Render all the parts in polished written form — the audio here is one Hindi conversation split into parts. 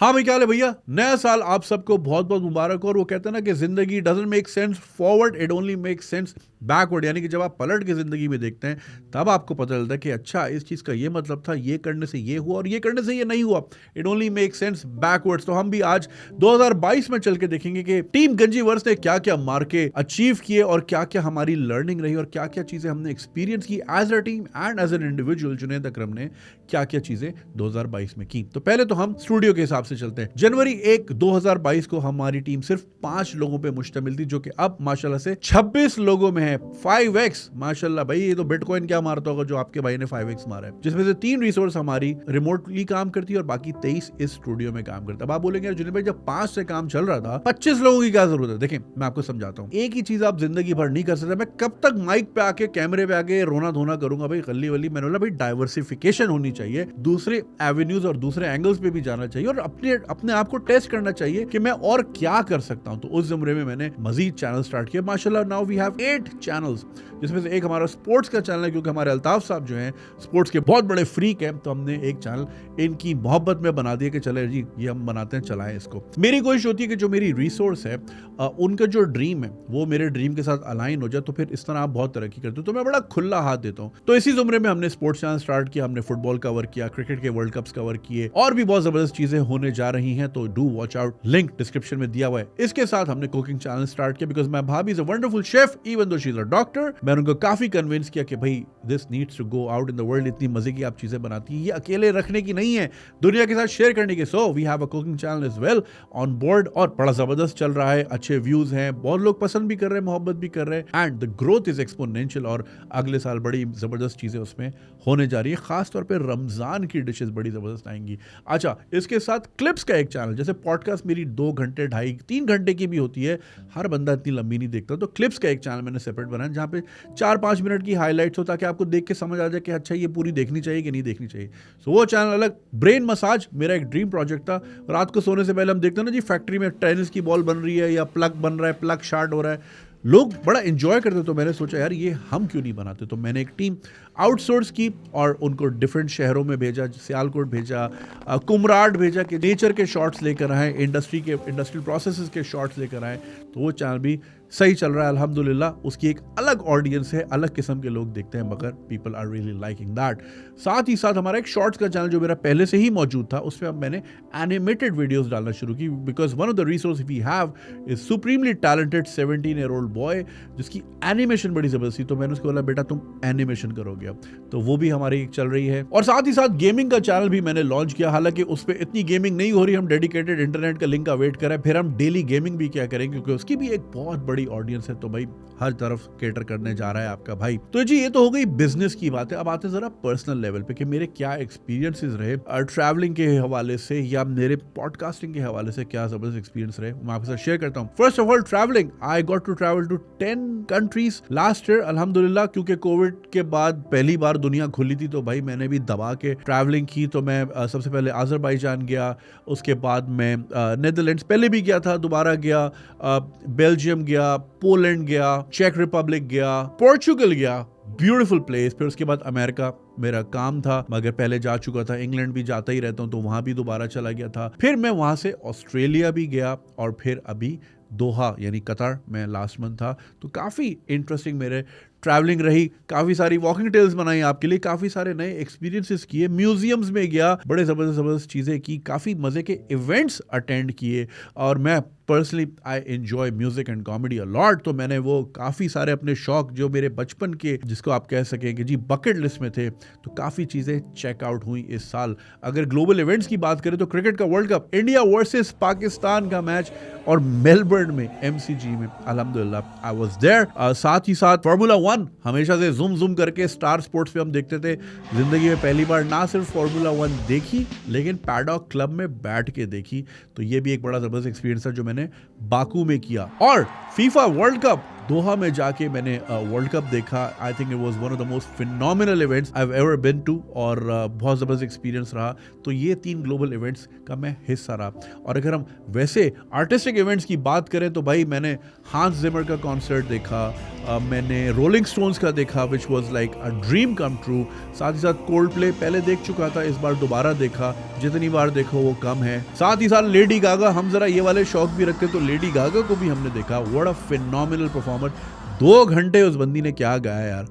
हाँ भाई, क्या हाल है भैया। नया साल आप सबको बहुत बहुत मुबारक हो। और वो कहते हैं ना कि जिंदगी doesn't make sense forward, it only make sense backward. यानी कि जब आप पलट के जिंदगी में देखते हैं तब आपको पता चलता है कि अच्छा, इस चीज़ का ये मतलब था, ये करने से ये हुआ और ये करने से ये नहीं हुआ। It only make sense backwards. तो हम भी आज 2022 में चल के देखेंगे कि टीम गंजीवर्स ने क्या क्या मार्के अचीव किए और क्या क्या हमारी लर्निंग रही और क्या क्या चीज़ें हमने एक्सपीरियंस की as a team and as an individual. Junaid Akram ने क्या क्या चीज़ें 2022 में की। तो पहले तो हम स्टूडियो के हिसाब से चलते हैं। जनवरी 1 2022 को हमारी टीम सिर्फ 5 लोगों पे मुश्तमिल थी, जो कि अब माशाल्लाह से 26 लोगों में है। 5x माशाल्लाह भाई, ये तो बिटकॉइन क्या मारता होगा जो आपके भाई ने 5x मारा है। जिसमें से 3 रिसोर्स हमारी रिमोटली काम करती है और बाकी 23 इस स्टूडियो में काम करता है। अब आप बोलेंगे जुनेद भाई, जब 5 से काम चल रहा था 25 लोगों की क्या जरूरत है। देखें, मैं आपको समझाता हूँ। एक ही चीज आप जिंदगी भर नहीं कर सकते। मैं कब तक माइक पे आके कैमरे पे आके रोना धोना करूंगा भाई, गली वली। मैंने बोला भाई डाइवर्सिफिकेशन होनी चाहिए, दूसरे एवेन्यूज और दूसरे एंगल्स पे भी जाना चाहिए और अपने आप को टेस्ट करना चाहिए कि मैं और क्या कर सकता हूं। तो उस ज़मरे में मैंने मजीद चैनल स्टार्ट किया। माशाल्लाह नाउ वी हैव 8 चैनल्स, जिसमें से एक हमारा स्पोर्ट्स का चैनल है, क्योंकि हमारे अल्ताफ साहब जो हैं स्पोर्ट्स के बहुत बड़े फ्रीक हैं। तो हमने एक चैनल इनकी मोहब्बत में बना दिया कि चले जी, ये हम बनाते हैं, चलाएं इसको। मेरी कोशिश होती है कि जो मेरी रिसोर्स है, उनका जो ड्रीम है वो मेरे ड्रीम के साथ अलाइन हो जाए, तो फिर इस तरह आप बहुत तरक्की करते हो। तो मैं बड़ा खुला हाथ देता हूँ। तो इसी ज़मरे में हमने स्पोर्ट्स चैनल स्टार्ट किया, हमने फुटबॉल कवर किया, क्रिकेट के वर्ल्ड कप्स कवर किए और भी बहुत जबरदस्त चीजें होने जा रही हैं। तो do watch out, link description में दिया हुआ है। इसके साथ हमने कुकिंग चैनल स्टार्ट किया, because my bhabhi is a wonderful chef even though she is a doctor. मैंने उनको काफी कन्विंस किया कि भाई this needs to go out in the world. इतनी मजे की आप चीजें बनाती हैं, ये अकेले रखने की नहीं है, दुनिया के साथ शेयर करने की। So we have a cooking channel as well on board और बड़ा जबरदस्त चल रहा है, अच्छे व्यूज हैं, बहुत लोग पसंद भी कर रहे हैं, मोहब्बत भी कर रहे हैं and the growth is exponential. और अगले साल बड़ी जबरदस्त चीजें उसमें होने जा रही है, खासतौर पर रमजान की डिशेस बड़ी जबरदस्त आएंगी। अच्छा, इसके साथ क्लिप्स का एक चैनल, जैसे पॉडकास्ट मेरी 2 घंटे 2.5-3 घंटे की भी होती है, हर बंदा इतनी लंबी नहीं देखता। तो क्लिप्स का एक चैनल मैंने सेपरेट बनाया, जहाँ पे 4-5 मिनट की हाईलाइट्स हो, ताकि आपको देख के समझ आ जाए कि अच्छा ये पूरी देखनी चाहिए कि नहीं देखनी चाहिए। सो वो चैनल अलग। ब्रेन मसाज मेरा एक ड्रीम प्रोजेक्ट था। रात को सोने से पहले हम देखते हैं ना जी, फैक्ट्री में टेनिस की बॉल बन रही है या प्लग बन रहा है, प्लग शार्ट हो रहा है, लोग बड़ा एंजॉय करते। तो मैंने सोचा यार ये हम क्यों नहीं बनाते। तो मैंने एक टीम आउटसोर्स की और उनको डिफरेंट शहरों में भेजा, सियालकोट भेजा, कुमराड भेजा कि नेचर के शॉट्स लेकर आए, इंडस्ट्रियल प्रोसेसेस के शॉट्स लेकर आए। तो वो चैनल भी सही चल रहा है अल्हम्दुलिल्लाह। उसकी एक अलग ऑडियंस है, अलग किस्म के लोग देखते हैं, मगर people are really liking that. साथ ही साथ हमारा एक शॉर्ट्स का चैनल जो मेरा पहले से ही मौजूद था, उसमें अब मैंने एनिमेटेड वीडियोस डालना शुरू की, because one of the resource we have is supremely talented 17-year-old boy, जिसकी एनिमेशन बड़ी जबरदस्त थी। तो मैंने उसको बोला बेटा तुम एनिमेशन करोगे अब। तो वो भी हमारी चल रही है। और साथ ही साथ गेमिंग का चैनल भी मैंने लॉन्च किया। हालांकि उस पर इतनी गेमिंग नहीं हो रही, हम डेडिकेटेड इंटरनेट का लिंक का वेट कर रहे हैं, फिर हम डेली गेमिंग भी क्या करेंगे, क्योंकि उसकी भी एक बहुत बड़ी ऑडियंस है। तो भाई हर तरफ केटर करने जा रहा है आपका भाई। तो जी ये तो हो गई बिजनेस की बात है। अब आते हैं जरा पर्सनल लेवल पे कि मेरे क्या एक्सपीरियंसेस रहे ट्रैवलिंग के हवाले से या मेरे पॉडकास्टिंग के हवाले से, क्या जबरदस्त एक्सपीरियंस रहे, मैं आपके साथ शेयर करता हूँ। First of all travelling, I got to travel to 10 countries last year अल्हम्दुलिल्लाह। क्योंकि कोविड के बाद पहली बार दुनिया खुली थी, तो भाई मैंने भी दबा के ट्रैवलिंग की। तो मैं सबसे पहले अजरबैजान गया, उसके बाद मैं नेदरलैंड्स पहले भी गया था, दोबारा गया, बेल्जियम गया, पोलैंड गया, चेक रिपब्लिक गया, पोर्चुगल गया, ब्यूटीफुल प्लेस। फिर उसके बाद अमेरिका मेरा काम था, मगर पहले जा चुका था। इंग्लैंड भी जाता ही रहता हूँ, तो वहां भी दोबारा चला गया था। फिर मैं वहां से ऑस्ट्रेलिया भी गया और फिर अभी दोहा यानी कतर में लास्ट मंथ था। तो काफ़ी इंटरेस्टिंग मेरे ट्रैवलिंग रही, काफ़ी सारी वॉकिंग टेल्स बनाई आपके लिए, काफ़ी सारे नए एक्सपीरियंसेस किए, म्यूजियम्स में गया, बड़े ज़बरदस्त चीज़ें की, काफ़ी मज़े के इवेंट्स अटेंड किए। और मैं personally I enjoy music and comedy a lot. तो मैंने वो काफ़ी सारे अपने शौक जो मेरे बचपन के, जिसको आप कह सकें कि जी बकेट लिस्ट में थे, तो काफ़ी चीज़ें चेकआउट हुई इस साल। अगर ग्लोबल इवेंट्स की बात करें तो क्रिकेट का world cup, India versus Pakistan का मैच और मेलबर्न में MCG में अल्हम्दुलिल्लाह आई वाज देयर। साथ ही साथ फार्मूला 1 हमेशा से जूम करके स्टार स्पोर्ट्स पे हम देखते थे। जिंदगी में पहली बार ना सिर्फ फार्मूला 1 देखी, लेकिन पैडॉक क्लब में बैठ के देखी। तो ये भी एक बड़ा जबरदस्त एक्सपीरियंस था जो मैंने बाकू में किया। और फीफा वर्ल्ड कप दोहा में जाके मैंने वर्ल्ड कप देखा। I think it was one of the most phenomenal events I have ever been to, और बहुत ज़बरदस्त एक्सपीरियंस रहा। तो ये 3 ग्लोबल इवेंट्स का मैं हिस्सा रहा। और अगर हम वैसे आर्टिस्टिक इवेंट्स की बात करें तो भाई मैंने हांस जिमर का कॉन्सर्ट देखा, मैंने रोलिंग रोलिंग स्टोन्स का देखा which was like a dream come true. साथ ही साथ कोल्ड प्ले पहले देख चुका था, इस बार दोबारा देखा, जितनी बार देखो वो कम है। साथ ही साथ लेडी गागा, हम जरा ये वाले शौक भी रखते तो लेडी गागा को भी हमने देखा। व्हाट अ फिनोमिनल परफॉर्मर, 2 घंटे उस बंदी ने क्या गाया यार,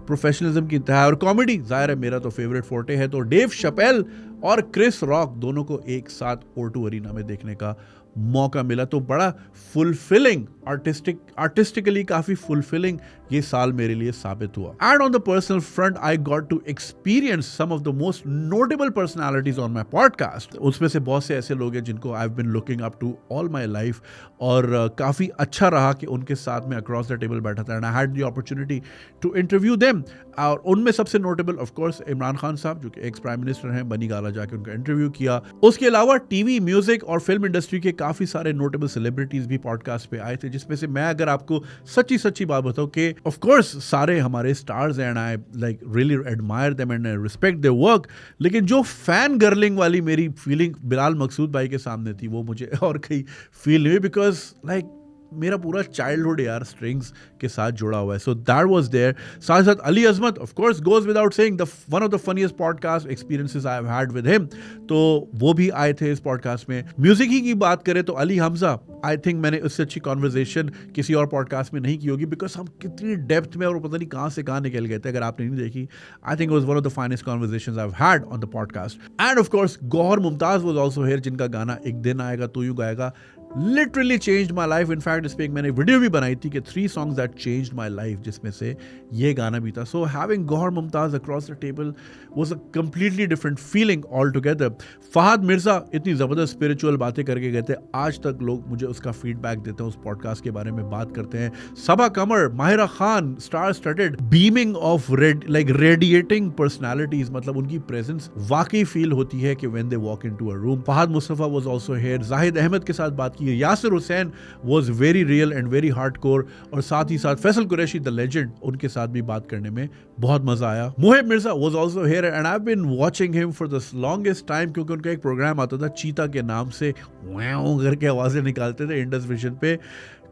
प्रोफेशनलिज्म की इंतहा। और कॉमेडी जाहिर है मेरा तो फेवरेट फोर्टे है, तो डेव शपेल और क्रिस रॉक दोनों को एक साथ O2 अरीना में देखने का मौका मिला, तो बड़ा फुलफिलिंग, आर्टिस्टिकली काफी फुलफिलिंग ये साल मेरे लिए साबित हुआ। And on the personal front I got to experience some of the most notable personalities on my podcast. उसमें से बहुत से ऐसे लोग हैं जिनको I have been looking up to all my life, और काफी अच्छा रहा कि उनके साथ में अक्रॉस द टेबल बैठा था, and I had the opportunity to interview them. और उनमें सबसे notable of course Imran Khan साहब, जो कि एक्स प्राइम मिनिस्टर हैं, बनी गाला जाके उनका इंटरव्यू किया। उसके अलावा टीवी, म्यूजिक और फिल्म इंडस्ट्री के काफी सारे नोटेबल सेलिब्रिटीज भी पॉडकास्ट पे आए थे, जिसमें से मैं अगर आपको सच्ची बात बताऊं कि ऑफ कोर्स सारे हमारे स्टार्स हैं, and I like really admire them and respect their work, लेकिन जो फैन गर्लिंग वाली मेरी फीलिंग बिलाल मकसूद भाई के सामने थी वो मुझे और कहीं फील नहीं हुई, बिकॉज लाइक मेरा पूरा चाइल्डहुड यार स्ट्रिंग्स के साथ जुड़ा हुआ है, सो दैट वाज देयर। साथ साथ Ali Azmat of course goes without saying, the one of the funniest podcast experiences I have had with him, तो वो भी आए थे इस पॉडकास्ट में। म्यूजिक ही की बात करें तो अली हमजा, आई थिंक मैंने उससे अच्छी कॉन्वर्सेशन किसी और पॉडकास्ट में नहीं की होगी, बिकॉज हम कितनी डेप्थ में और पता नहीं कहाँ से कहाँ निकल गए थे। अगर आपने नहीं देखी, I think was one of the finest conversations I have had on the podcast. And of course Gauhar Mumtaz was also here, जिनका गाना एक दिन आएगा तू यूं गाएगा literally changed my life. In fact इस पर एक मैंने वीडियो भी बनाई थी कि 3 songs that changed my life, जिसमें से ये गाना भी था। So having Gauhar Mumtaz across the table was a completely different feeling all together. Fahad Mirza इतनी ज़बरदस्त स्पिरिचुअल बातें करके गए थे, आज तक लोग मुझे उसका फीडबैक देते हैं, उस पॉडकास्ट के बारे में बात करते हैं। Saba Qamar, Mahira Khan, star studded, beaming of radiating personalities, मतलब उनकी प्रेजेंस वाकई फील होती है कि when they walk into a room. Fahad Mustafa was also here. Zahid Ahmed के साथ बात की, Yasir Hussain was very real and very hardcore, और साथ ही साथ फैसल कुरैशी द लेजेंड, उनके साथ भी बात करने में बहुत मजा आया। Muhib Mirza was also here and I have been watching him for the longest time, क्योंकि उनका एक प्रोग्राम आता था चीता के नाम से, व्याऊ करके आवाजें निकालते थे इंडस विजन पे,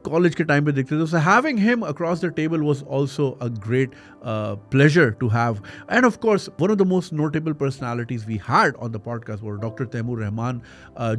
कॉलेज के टाइम पे देखते थे। So having him across the table was also a great pleasure to have. And of course, one of the most notable personalities we had on the podcast was Dr. Taimur Rahman,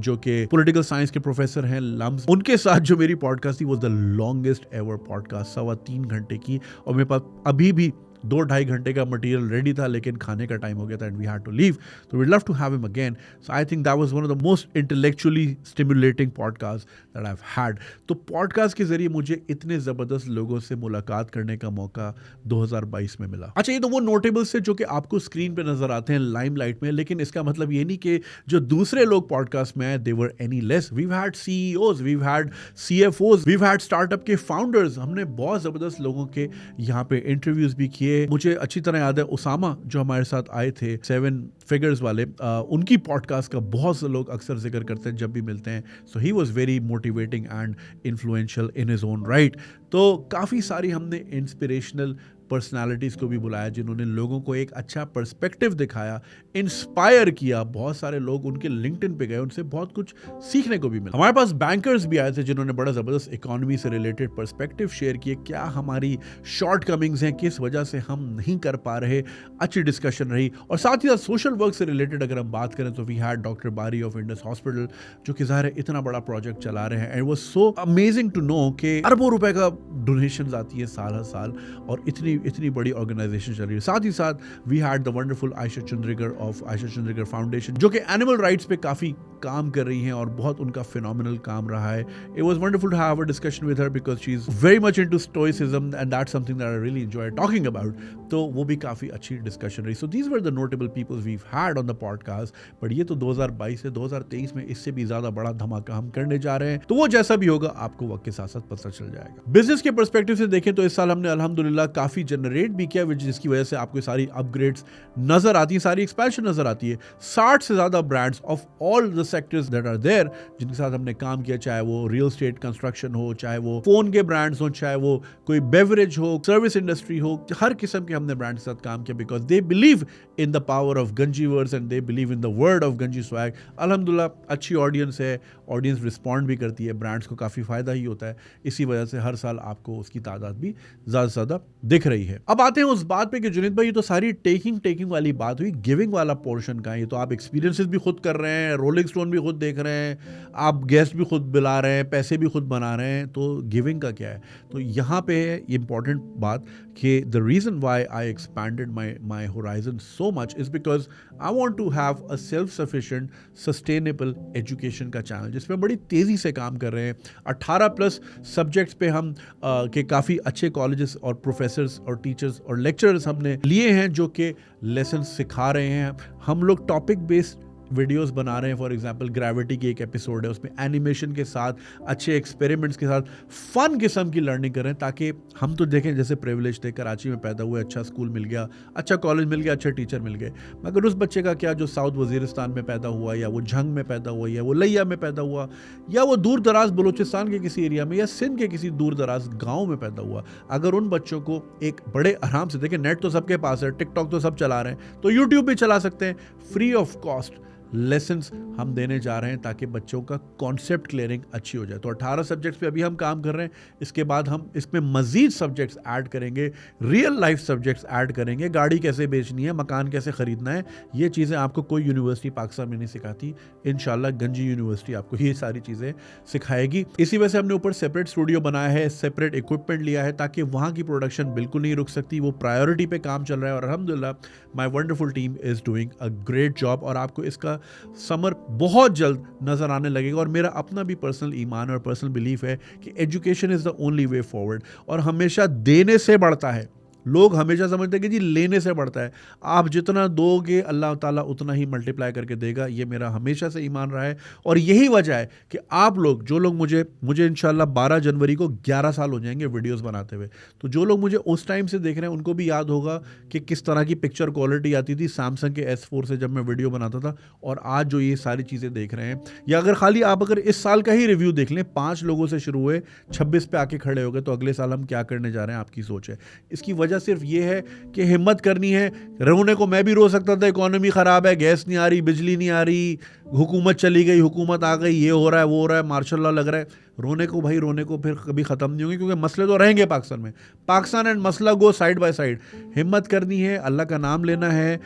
जो कि political science के प्रोफेसर हैं लम्स। उनके साथ जो मेरी पॉडकास्ट थी was the longest ever podcast, 3.25 घंटे की, और मेरे पास अभी भी 2-2.5 घंटे का मटेरियल रेडी था, लेकिन खाने का टाइम हो गया था and we had to leave, तो we love to have him again. So I think that was one of the most intellectually stimulating podcast that I have had. तो पॉडकास्ट के जरिए मुझे इतने ज़बरदस्त लोगों से मुलाकात करने का मौका 2022 में मिला। अच्छा, ये तो वो नोटेबल्स है जो कि आपको स्क्रीन पे नजर आते हैं लाइमलाइट में, लेकिन इसका मतलब ये नहीं कि जो दूसरे लोग पॉडकास्ट में आए they were endless. We've had CEOs, we've had CFOs, we've had startup के फाउंडर्स, हमने बहुत ज़बरदस्त लोगों के यहाँ पे इंटरव्यूज भी किए। मुझे अच्छी तरह याद है उसामा जो हमारे साथ आए थे 7 फिगर्स वाले, उनकी पॉडकास्ट का बहुत से लोग अक्सर जिक्र करते हैं जब भी मिलते हैं। So he was very motivating and influential in his own right. तो काफ़ी सारी हमने इंस्पिरेशनल पर्सनालिटीज़ को भी बुलाया जिन्होंने लोगों को एक अच्छा पर्सपेक्टिव दिखाया, इंस्पायर किया। बहुत सारे लोग उनके लिंक्डइन पे गए, उनसे बहुत कुछ सीखने को भी मिला। हमारे पास बैंकर्स भी आए थे जिन्होंने बड़ा ज़बरदस्त इकोनॉमी से रिलेटेड पर्सपेक्टिव शेयर किए, क्या हमारी शॉर्ट कमिंग्स हैं, किस वजह से हम नहीं कर पा रहे। अच्छी डिस्कशन रही। और साथ ही साथ सोशल वर्क से रिलेटेड अगर हम बात करें तो वी हैड डॉक्टर बारी ऑफ इंडस हॉस्पिटल, जो कि ज़ाहिर है इतना बड़ा प्रोजेक्ट चला रहे हैं, एंड वो सो अमेजिंग टू नो कि अरबों रुपए का डोनेशन आती है साल हर साल, और इतनी बड़ी ऑर्गेनाइजेशन चल रही है। साथ ही साथ we had the wonderful Ayesha Chandrikar of Ayesha Chandrikar foundation, जो कि एनिमल राइट्स पे काफ़ी काम कर रही हैं और बहुत उनका फिनोमिनल काम रहा है। It was wonderful to have a discussion with her because she is very much into stoicism and that's something that I really enjoy talking about. तो वो भी काफ़ी अच्छी डिस्कशन रही। So these were the notable peoples we had on the podcast. But ये तो 2022 से 2023 में इससे भी ज़्यादा बड़ा धमाका हम करने जा रहे हैं, तो वो जैसा भी होगा आपको वक्त के साथ साथ पता चल जाएगा। बिजनेस के पर्सपेक्टिव से देखें तो इस साल हमने अल्हम्दुलिल्लाह काफ़ी जनरेट भी किया, जिसकी वजह से आपको सारी अपग्रेड्स नजर आती है, सारी एक्सपेंशन नजर आती है। 60 से ज़्यादा brands of all the sectors that are there जिनके साथ हमने काम किया, चाहे वो रियल एस्टेट कंस्ट्रक्शन हो, चाहे वो फोन के ब्रांड्स हो, चाहे वो कोई बेवरेज हो, सर्विस इंडस्ट्री हो, हर किस्म के हमने ब्रांड के साथ काम किया because they believe in the power of Ganji words and they believe in the word of Ganji swag. अल्हम्दुलिल्लाह अच्छी ऑडियंस है, ऑडियंस रिस्पॉन्ड भी करती है, ब्रांड्स को काफ़ी फ़ायदा ही होता है। इसी वजह से हर साल आपको उसकी तादाद भी ज़्यादा से ज़्यादा दिख रही है। ही है। अब आते हैं उस बात पे कि जुनीद भाई, ये तो सारी टेकिंग वाली बात हुई, गिविंग वाला पोर्शन का है। ये तो आप एक्सपीरियंसेस भी खुद कर रहे हैं, रोलिंग स्टोन भी खुद देख रहे हैं, आप गेस्ट भी खुद बुला रहे हैं, पैसे भी खुद बना रहे हैं, तो गिविंग का क्या है? तो यहाँ पे है इंपॉर्टेंट बात कि the reason why I expanded my horizon so much is because I want to have a self sufficient sustainable education का चैनल, जिसमें बड़ी तेज़ी से काम कर रहे हैं। 18+ सब्जेक्ट्स पे हम के काफ़ी अच्छे कॉलेजेस और प्रोफेसर्स और टीचर्स और लेक्चरर्स हमने लिए हैं जो कि लेसन सिखा रहे हैं। हम लोग टॉपिक बेस्ड वीडियोस बना रहे हैं। फॉर एग्जांपल ग्रेविटी की एक एपिसोड है, उसमें एनिमेशन के साथ, अच्छे एक्सपेरिमेंट्स के साथ फन किस्म की लर्निंग करें, ताकि हम तो देखें जैसे प्रिविलेज थे, कराची में पैदा हुए, अच्छा स्कूल मिल गया, अच्छा कॉलेज मिल गया, अच्छे टीचर मिल गए, मगर उस बच्चे का क्या जो साउथ वजीरिस्तान में पैदा हुआ, या वो झंग में पैदा हुआ, या वो लिया में पैदा हुआ, या वो दूर दराज बलूचिस्तान के किसी एरिया में, या सिंध के किसी दूर दराज गाँव में पैदा हुआ, अगर उन बच्चों को एक बड़े आराम से, देखें नेट तो सबके पास है, टिकटॉक तो सब चला रहे हैं, तो यूट्यूब भी चला सकते हैं, फ्री ऑफ कॉस्ट लेसन्स हम देने जा रहे हैं ताकि बच्चों का कॉन्सेप्ट क्लियरिंग अच्छी हो जाए। तो 18 सब्जेक्ट्स पे अभी हम काम कर रहे हैं, इसके बाद हम इसमें मजीद सब्जेक्ट्स ऐड करेंगे, रियल लाइफ सब्जेक्ट्स ऐड करेंगे, गाड़ी कैसे बेचनी है, मकान कैसे ख़रीदना है, ये चीज़ें आपको कोई यूनिवर्सिटी पाकिस्तान में नहीं सिखाती। इंशाल्लाह गंजी यूनिवर्सिटी आपको ये सारी चीज़ें सिखाएगी। इसी वजह से हमने ऊपर सेपरेट स्टूडियो बनाया है, सेपरेट इक्विपमेंट लिया है, ताकि वहाँ की प्रोडक्शन बिल्कुल नहीं रुक सकती, वो प्रायोरिटी पे काम चल रहा है। और अल्हम्दुलिल्लाह my wonderful team is doing a great job, और आपको इसका समर बहुत जल्द नजर आने लगेगा। और मेरा अपना भी पर्सनल ईमान और पर्सनल बिलीफ है कि education is the only way forward, और हमेशा देने से बढ़ता है। लोग हमेशा समझते हैं कि जी लेने से बढ़ता है, आप जितना दोगे अल्लाह ताला उतना ही मल्टीप्लाई करके देगा। ये मेरा हमेशा से ईमान रहा है, और यही वजह है कि आप लोग जो लोग मुझे इंशाल्लाह 12 जनवरी को 11 साल हो जाएंगे वीडियोस बनाते हुए, तो जो लोग मुझे उस टाइम से देख रहे हैं उनको भी याद होगा कि किस तरह की पिक्चर क्वालिटी आती थी सैमसंग के S4 से जब मैं वीडियो बनाता था, और आज जो ये सारी चीज़ें देख रहे हैं। या अगर इस साल का ही रिव्यू देख लें, 5 लोगों से शुरू हुए, 26 पे आके खड़े हो गए, तो अगले साल हम क्या करने जा रहे हैं आपकी सोच है। इसकी वजह सिर्फ ये है कि हिम्मत करनी है। रोने को मैं भी रो सकता था, इकोनॉमी ख़राब है, गैस नहीं आ रही, बिजली नहीं आ रही, हुकूमत चली गई, हुकूमत आ गई, ये हो रहा है, वो हो रहा है, मार्शल लॉ लग रहा है। रोने को फिर कभी ख़त्म नहीं होंगे, क्योंकि मसले तो रहेंगे पाकिस्तान में। पाकिस्तान एंड मसला गो साइड बाय साइड। हिम्मत करनी है, अल्लाह का नाम लेना है,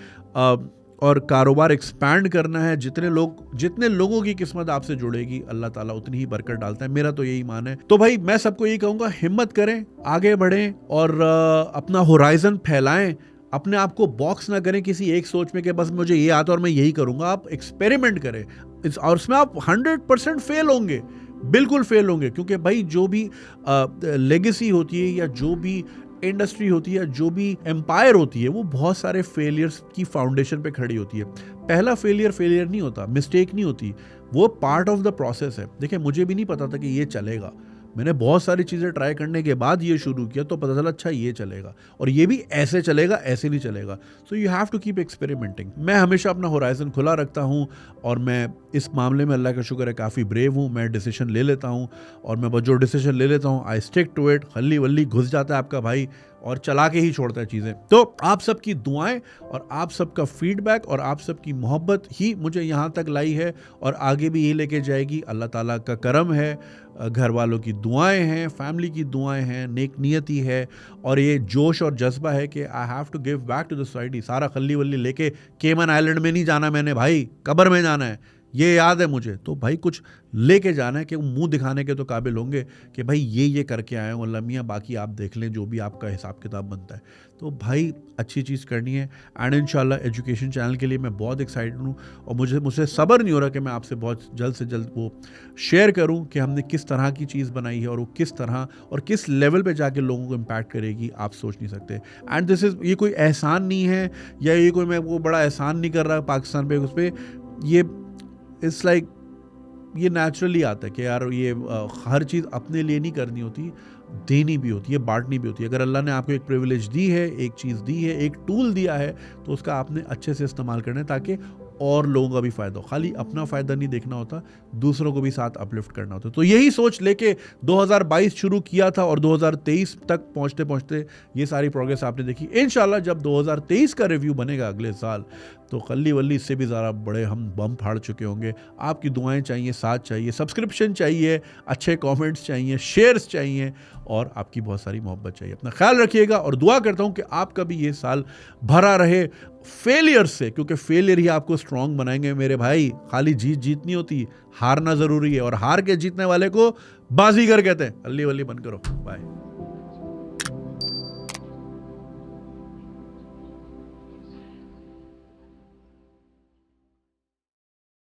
और कारोबार एक्सपैंड करना है। जितने लोगों की किस्मत आपसे जुड़ेगी, अल्लाह ताला उतनी ही बरकत डालता है। मेरा तो यही मान है। तो भाई मैं सबको यही कहूँगा, हिम्मत करें, आगे बढ़ें, और अपना होराइजन फैलाएं। अपने आप को बॉक्स ना करें किसी एक सोच में कि बस मुझे ये आता और मैं यही करूँगा। आप एक्सपेरिमेंट करें, और उसमें आप 100% फेल होंगे, बिल्कुल फेल होंगे, क्योंकि भाई जो भी लेगेसी होती है, या जो भी इंडस्ट्री होती है, जो भी एम्पायर होती है, वो बहुत सारे फेलियर्स की फाउंडेशन पे खड़ी होती है। पहला फेलियर नहीं होता, मिस्टेक नहीं होती, वो पार्ट ऑफ द प्रोसेस है। देखिए मुझे भी नहीं पता था कि ये चलेगा, मैंने बहुत सारी चीज़ें ट्राई करने के बाद ये शुरू किया, तो पता चला अच्छा ये चलेगा, और ये भी ऐसे चलेगा, ऐसे नहीं चलेगा। So you have to keep experimenting. मैं हमेशा अपना होराइजन खुला रखता हूँ, और मैं इस मामले में अल्लाह का शुक्र है काफ़ी ब्रेव हूँ। मैं डिसीजन ले लेता हूँ, और मैं जो डिसीजन ले लेता हूँ आई स्टिक टू इट। हल्ली वल्ली घुस जाता है आपका भाई, और चला के ही छोड़ता है चीज़ें। तो आप सबकी दुआएं और आप सबका फीडबैक और आप सबकी मोहब्बत ही मुझे यहाँ तक लाई है, और आगे भी यही लेके जाएगी। अल्लाह ताला का करम है, घर वालों की दुआएं हैं, फैमिली की दुआएं हैं, नेक नियति है, और ये जोश और जज्बा है कि I have to give back to the society. सारा खल्ली वल्ली लेके केमन आइलैंड में नहीं जाना मैंने भाई, कब्र में जाना है, ये याद है मुझे। तो भाई कुछ लेके जाना है कि मुंह दिखाने के तो काबिल होंगे कि भाई ये करके आए हूँ, अल्लाह मियाँ बाकी आप देख लें जो भी आपका हिसाब किताब बनता है। तो भाई अच्छी चीज़ करनी है, एंड इंशाल्लाह एजुकेशन चैनल के लिए मैं बहुत एक्साइटेड हूँ, और मुझे सब्र नहीं हो रहा कि मैं आपसे बहुत जल्द से जल्द वो शेयर करूँ कि हमने किस तरह की चीज़ बनाई है, और वो किस तरह और किस लेवल पर जाके लोगों को इम्पैक्ट करेगी, आप सोच नहीं सकते। एंड ये कोई एहसान नहीं है, या ये कोई मैं वो बड़ा एहसान नहीं कर रहा पाकिस्तान पे, उस पर ये इट्स लाइक ये नेचुरली आता है कि यार ये हर चीज़ अपने लिए नहीं करनी होती, देनी भी होती है, बांटनी भी होती है। अगर अल्लाह ने आपको एक प्रिविलेज दी है, एक चीज़ दी है, एक टूल दिया है, तो उसका आपने अच्छे से इस्तेमाल करना है ताकि और लोगों का भी फ़ायदा हो। खाली अपना फ़ायदा नहीं देखना होता, दूसरों को भी साथ अपलिफ्ट करना होता है। तो यही सोच लेके 2022 शुरू किया था, और 2023 तक पहुँचते पहुँचते ये सारी प्रोग्रेस आपने देखी। इंशाल्लाह जब 2023 का रिव्यू बनेगा अगले साल, तो कल्ली वल्ली इससे भी ज़्यादा बड़े हम बम फाड़ चुके होंगे। आपकी दुआएं चाहिए, साथ चाहिए, सब्सक्रिप्शन चाहिए, अच्छे कमेंट्स चाहिए, शेयर्स चाहिए और आपकी बहुत सारी मोहब्बत चाहिए। अपना ख्याल रखिएगा और दुआ करता हूँ कि आपका भी ये साल भरा रहे फेलियर से, क्योंकि फेलियर ही आपको स्ट्रांग बनाएंगे मेरे भाई। खाली जीतनी होती, हारना ज़रूरी है और हार के जीतने वाले को बाजीगर कहते हैं। अल्ली वल्ली बंद करो, बाय।